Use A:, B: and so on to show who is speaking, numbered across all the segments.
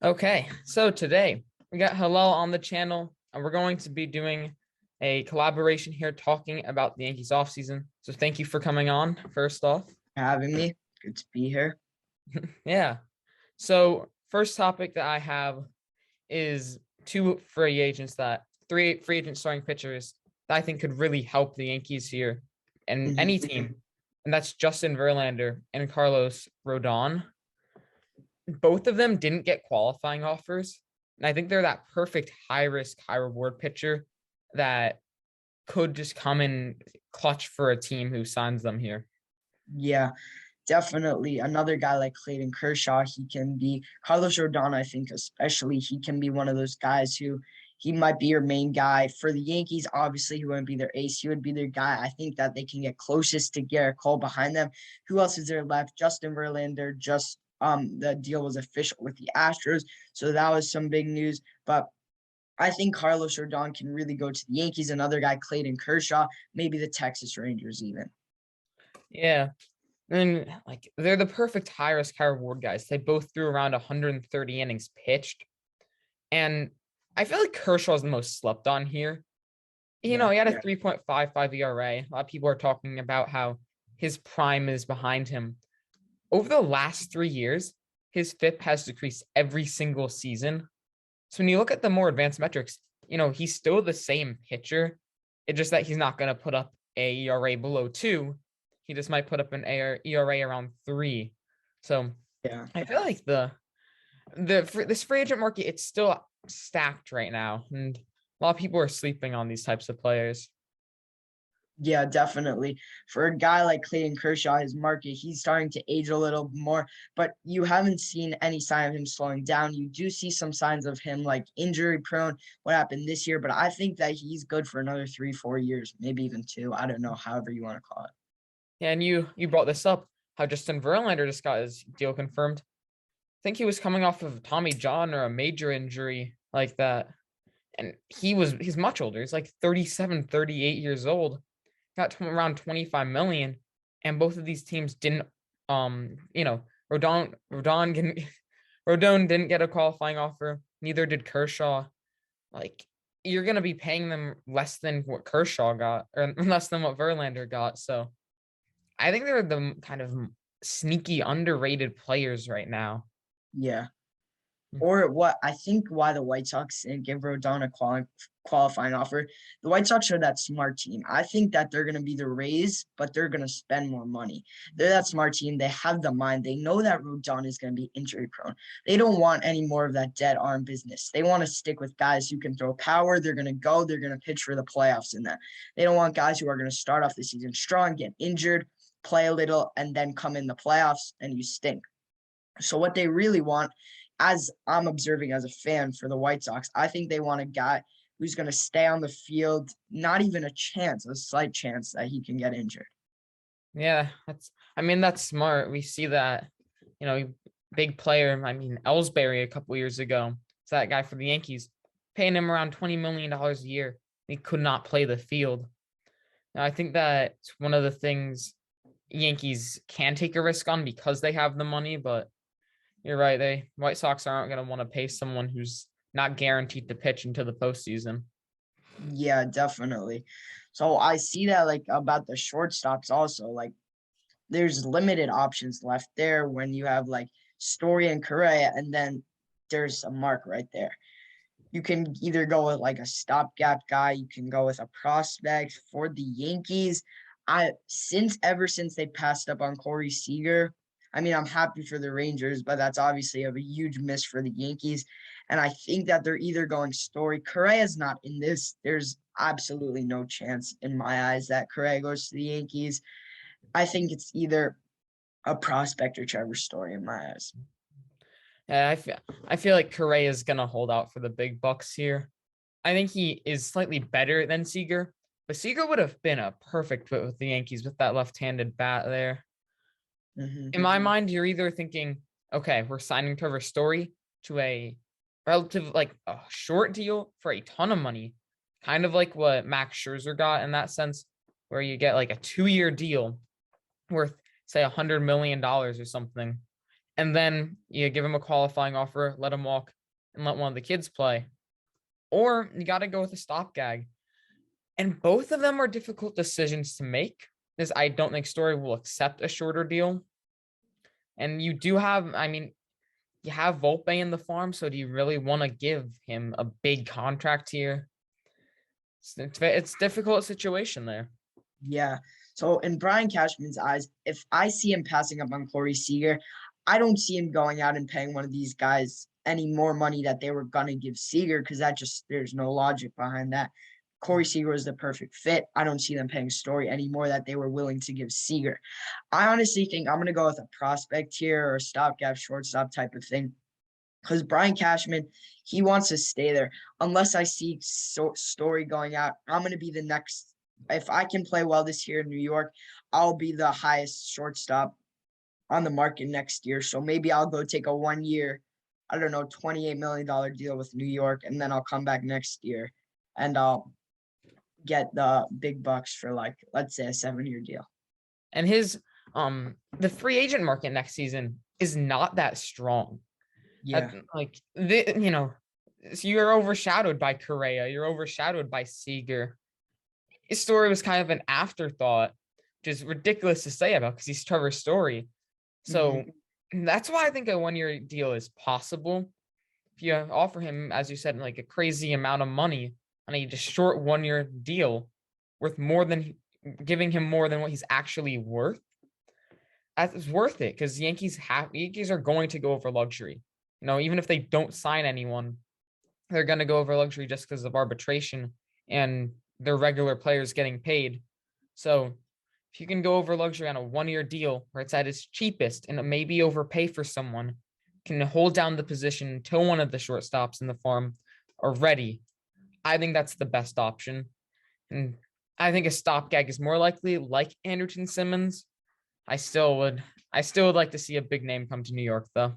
A: Okay, so today we got Hillel on the channel, and we're going to be doing a collaboration here talking about the Yankees offseason. So thank you for coming on, first off.
B: Having me. Good to be here.
A: Yeah. So first topic that I have is two free agents that three free agent starting pitchers that I think could really help the Yankees here and
B: Mhm.
A: any team. And that's Justin Verlander and Carlos Rodon. Both of them didn't get qualifying offers. And I think they're that perfect high risk, high reward pitcher that could just come in clutch for a team who signs them here.
B: Yeah, definitely. Another guy like Clayton Kershaw, he can be Carlos Rodon, I think, especially, he can be one of those guys who he might be your main guy. For the Yankees, obviously, he wouldn't be their ace. He would be their guy. I think that they can get closest to Garrett Cole behind them. Who else is there left? Justin Verlander, just the deal was official with the Astros. So that was some big news. But I think Carlos Rodon can really go to the Yankees. Another guy, Clayton Kershaw, maybe the Texas Rangers even.
A: Yeah. And like they're the perfect high risk, high reward guys. They both threw around 130 innings pitched. And I feel like Kershaw is the most slept on here.
B: Yeah.
A: He had a 3.55 ERA. A lot of people are talking about how his prime is behind him. Over the last 3 years, his FIP has decreased every single season. So when you look at the more advanced metrics, he's still the same pitcher. It's just that he's not going to put up a ERA below 2. He just might put up an ERA around 3. So
B: Yeah.
A: I feel like this free agent market, it's still stacked right now, and a lot of people are sleeping on these types of players.
B: Yeah, definitely. For a guy like Clayton Kershaw, his market, he's starting to age a little more, but you haven't seen any sign of him slowing down. You do see some signs of him like injury prone, what happened this year, but I think that he's good for another 3, 4 years, maybe even two. I don't know, however you want to call it.
A: Yeah, and you brought this up, how Justin Verlander just got his deal confirmed. I think he was coming off of Tommy John or a major injury like that. And he's much older. He's like 37, 38 years old. Got to around 25 million. And both of these teams didn't Rodon didn't Rodon didn't get a qualifying offer. Neither did Kershaw. Like you're gonna be paying them less than what Kershaw got, or less than what Verlander got. So I think they're the kind of sneaky underrated players right now.
B: Yeah. Or what I think why the White Sox didn't give Rodon a qualifying offer. The White Sox are that smart team. I think that they're going to be the Rays, but they're going to spend more money. They're that smart team. They have the mind. They know that Rodon is going to be injury prone. They don't want any more of that dead arm business. They want to stick with guys who can throw power. They're going to go. They're going to pitch for the playoffs in that. They don't want guys who are going to start off the season strong, get injured, play a little, and then come in the playoffs and you stink. So what they really want, as I'm observing as a fan for the White Sox, I think they want a guy who's going to stay on the field, not even a chance, a slight chance that he can get injured.
A: Yeah, that's smart. We see that, you know, big player. I mean, Ellsbury a couple years ago. It's that guy for the Yankees, paying him around $20 million a year. He could not play the field. Now, I think that it's one of the things Yankees can take a risk on because they have the money, but you're right. White Sox aren't going to want to pay someone who's not guaranteed to pitch into the postseason.
B: Yeah, definitely. So I see that like about the shortstops also. Like there's limited options left there when you have like Story and Correa, and then there's a mark right there. You can either go with like a stopgap guy, you can go with a prospect for the Yankees. Ever since they passed up on Corey Seager, I mean, I'm happy for the Rangers, but that's obviously a huge miss for the Yankees. And I think that they're either going Story. Correa's not in this. There's absolutely no chance in my eyes that Correa goes to the Yankees. I think it's either a prospect or Trevor Story in my eyes.
A: Yeah, I feel like Correa is going to hold out for the big bucks here. I think he is slightly better than Seager, but Seager would have been a perfect fit with the Yankees with that left-handed bat there.
B: Mm-hmm.
A: In my mind, you're either thinking, okay, we're signing Trevor Story to a relative like a short deal for a ton of money, kind of like what Max Scherzer got in that sense, where you get like a 2-year deal worth say $100 million or something, and then you give him a qualifying offer, let him walk, and let one of the kids play. Or you got to go with a stopgag. And both of them are difficult decisions to make, because I don't think Story will accept a shorter deal. And you do have, I mean, you have Volpe in the farm, so do you really want to give him a big contract here? It's a difficult situation there.
B: Yeah. So in Brian Cashman's eyes, if I see him passing up on Corey Seager, I don't see him going out and paying one of these guys any more money that they were gonna give Seager, because that just there's no logic behind that. Corey Seager was the perfect fit. I don't see them paying Story any more that they were willing to give Seager. I honestly think I'm gonna go with a prospect here or a stopgap shortstop type of thing, because Brian Cashman, he wants to stay there. Unless I see Story going out, I'm going to be the next. If I can play well this year in New York, I'll be the highest shortstop on the market next year. So maybe I'll go take a 1 year, I don't know, $28 million deal with New York, and then I'll come back next year and I'll get the big bucks for, like, let's say a 7-year deal.
A: And the free agent market next season is not that strong.
B: Yeah.
A: So you're overshadowed by Correa. You're overshadowed by Seager. His Story was kind of an afterthought, which is ridiculous to say about because he's Trevor Story. So that's why I think a 1-year deal is possible. If you offer him, as you said, like a crazy amount of money on a just short 1-year deal worth giving him more than what he's actually worth, that's worth it, because Yankees are going to go over luxury. Even if they don't sign anyone, they're going to go over luxury just because of arbitration and their regular players getting paid. So if you can go over luxury on a 1-year deal where it's at its cheapest and maybe overpay for someone, can hold down the position until one of the shortstops in the farm are ready, I think that's the best option. And I think a stopgag is more likely, like Andrelton Simmons. I still would like to see a big name come to New York, though.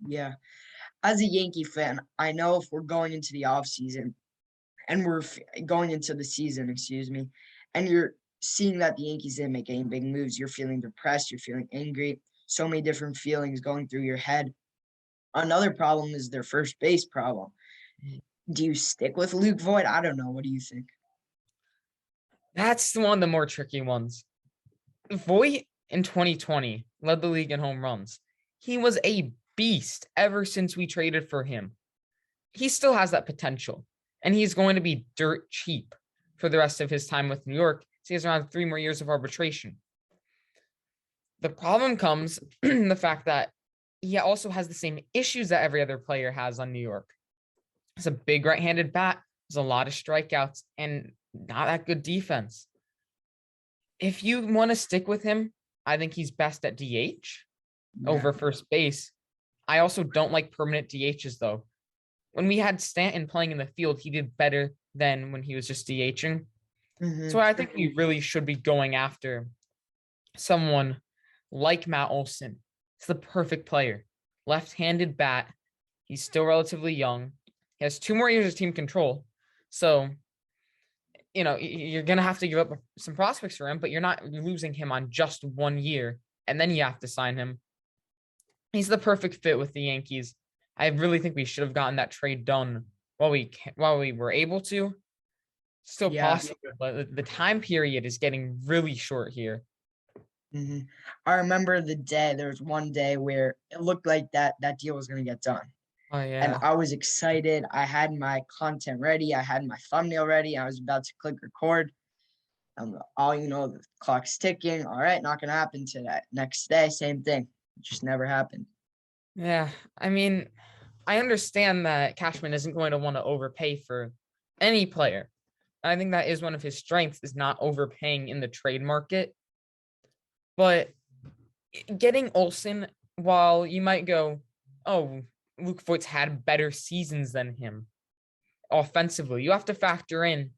B: Yeah. As a Yankee fan, I know if we're going into the offseason and we're going into the season, and you're seeing that the Yankees didn't make any big moves, you're feeling depressed, you're feeling angry, so many different feelings going through your head. Another problem is their first base problem. Do you stick with Luke Voit? I don't know. What do you think?
A: That's one of the more tricky ones. Voit in 2020 led the league in home runs. He was a beast ever since we traded for him. He still has that potential, and he's going to be dirt cheap for the rest of his time with New York. So he has around 3 more years of arbitration. The problem comes in the fact that he also has the same issues that every other player has on New York. It's a big right-handed bat. There's a lot of strikeouts and not that good defense. If you want to stick with him, I think he's best at DH over first base. I also don't like permanent DHs, though. When we had Stanton playing in the field, he did better than when he was just DHing. So I think we really should be going after someone like Matt Olson. He's the perfect player. Left-handed bat. He's still relatively young. He has 2 more years of team control. So, you're going to have to give up some prospects for him, but you're not losing him on just 1 year, and then you have to sign him. He's the perfect fit with the Yankees. I really think we should have gotten that trade done while we were able to. Still possible, but the time period is getting really short here.
B: I remember there was one day where it looked like that deal was going to get done.
A: Oh, yeah.
B: And I was excited. I had my content ready. I had my thumbnail ready. I was about to click record. The clock's ticking. All right, not going to happen today. Next day, same thing. It just never happened.
A: Yeah, I mean, I understand that Cashman isn't going to want to overpay for any player. I think that is one of his strengths, is not overpaying in the trade market. But getting Olson, while you might go, oh, Luke Voigt's had better seasons than him offensively, you have to factor in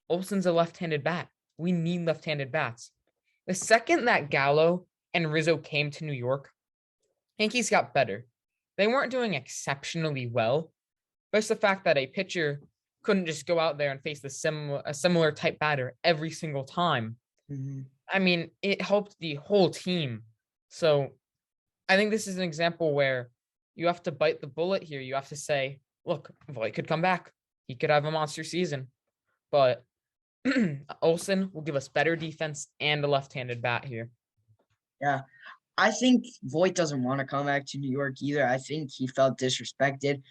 A: Olson's a left-handed bat. We need left-handed bats. The second that Gallo and Rizzo came to New York, Yankees got better. They weren't doing exceptionally well, but it's the fact that a pitcher couldn't just go out there and face a similar type batter every single time. I mean, it helped the whole team. So I think this is an example where you have to bite the bullet here. You have to say, look, Voit could come back. He could have a monster season, but Olsen will give us better defense and a left-handed bat here.
B: Yeah. I think Voit doesn't want to come back to New York either. I think he felt disrespected.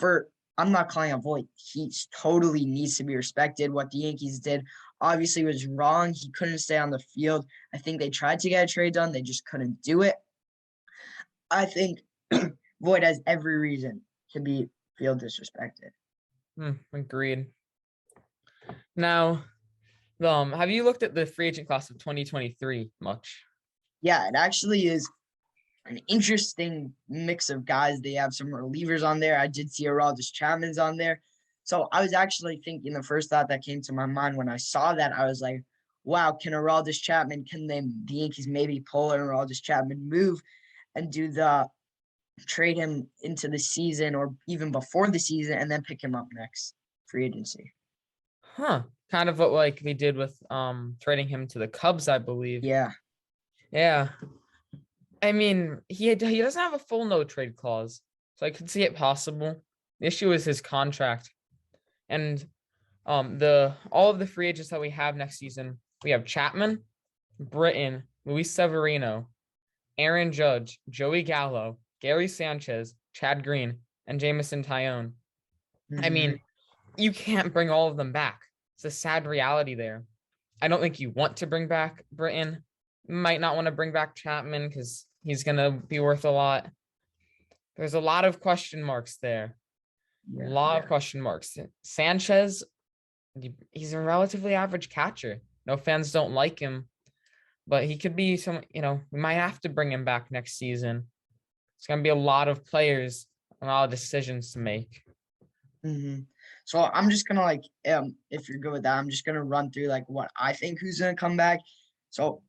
B: I'm not calling out Voit. He totally needs to be respected. What the Yankees did obviously was wrong. He couldn't stay on the field. I think they tried to get a trade done. They just couldn't do it. I think Voit has every reason to feel disrespected.
A: Agreed. Now, have you looked at the free agent class of 2023 much?
B: Yeah, it actually is an interesting mix of guys. They have some relievers on there. I did see Aroldis Chapman's on there. So I was actually thinking, the first thought that came to my mind when I saw that, I was like, wow, can the Yankees maybe pull an Aroldis Chapman move and trade him into the season or even before the season and then pick him up next free agency?
A: Kind of what like they did with trading him to the Cubs, I believe.
B: Yeah.
A: Yeah. I mean, he doesn't have a full no trade clause, so I could see it possible. The issue is his contract. And all of the free agents that we have next season, we have Chapman, Britton, Luis Severino, Aaron Judge, Joey Gallo, Gary Sanchez, Chad Green, and Jamison Tyone. I mean, you can't bring all of them back. It's a sad reality there. I don't think you want to bring back Britton. You might not want to bring back Chapman because he's going to be worth a lot. There's a lot of question marks there. A lot of question marks. Sanchez, he's a relatively average catcher. No, fans don't like him, but he could be we might have to bring him back next season. It's going to be a lot of players, a lot of decisions to make.
B: So I'm just going to if you're good with that, I'm just going to run through what I think who's going to come back. So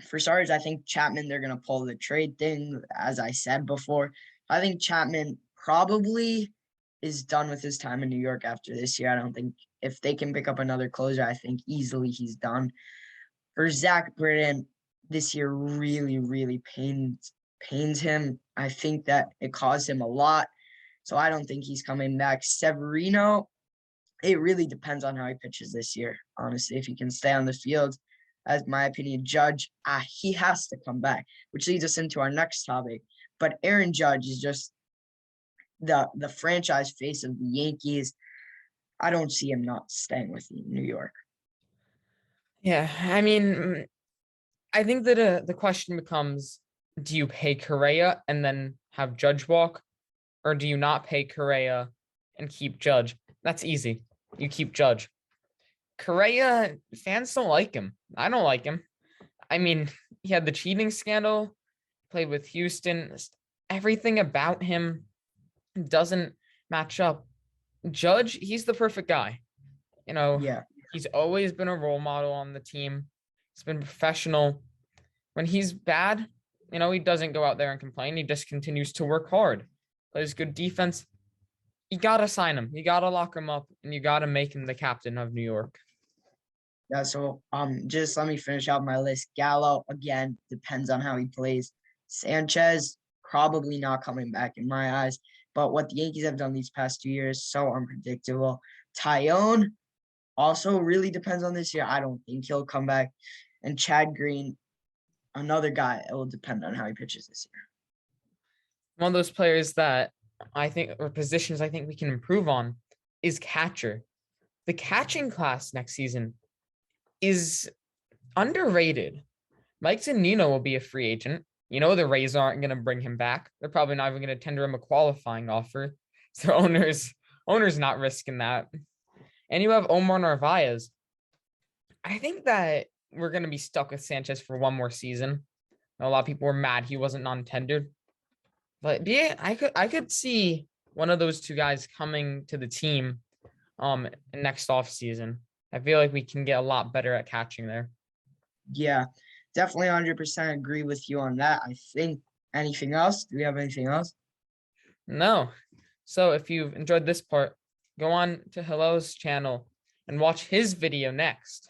B: for starters, I think Chapman, they're going to pull the trade thing, as I said before. I think Chapman probably is done with his time in New York after this year. I don't think if they can pick up another closer, I think easily he's done. For Zach Britton, this year really, really pains him. I think that it caused him a lot. So I don't think he's coming back. Severino, it really depends on how he pitches this year. Honestly, if he can stay on the field, as my opinion, Judge, he has to come back, which leads us into our next topic. But Aaron Judge is just the franchise face of the Yankees. I don't see him not staying with New York.
A: Yeah, I mean, I think that the question becomes, do you pay Correa and then have Judge walk, or do you not pay Correa and keep Judge? That's easy. You keep Judge. Correa, fans don't like him. I don't like him. I mean, he had the cheating scandal, played with Houston. Everything about him doesn't match up. Judge, he's the perfect guy.
B: Yeah.
A: He's always been a role model on the team. He's been professional. When he's bad, he doesn't go out there and complain. He just continues to work hard, plays good defense. You got to sign him. You got to lock him up, and you got to make him the captain of New York.
B: Yeah, so just let me finish out my list. Gallo, again, depends on how he plays. Sanchez, probably not coming back in my eyes. But what the Yankees have done these past 2 years, so unpredictable. Tyone also really depends on this year. I don't think he'll come back. And Chad Green, another guy, it will depend on how he pitches this year.
A: One of those players that I think, or positions I think we can improve on, is catcher. The catching class next season is underrated. Mike Zunino will be a free agent. The Rays aren't going to bring him back. They're probably not even going to tender him a qualifying offer. So owners not risking that. And you have Omar Narvaez. I think that we're going to be stuck with Sanchez for one more season. A lot of people were mad he wasn't non-tendered. But yeah, I could see one of those two guys coming to the team next offseason. I feel like we can get a lot better at catching there.
B: Yeah, definitely 100% agree with you on that. I think anything else? Do we have anything else?
A: No. So if you've enjoyed this part, go on to Hillel's channel and watch his video next.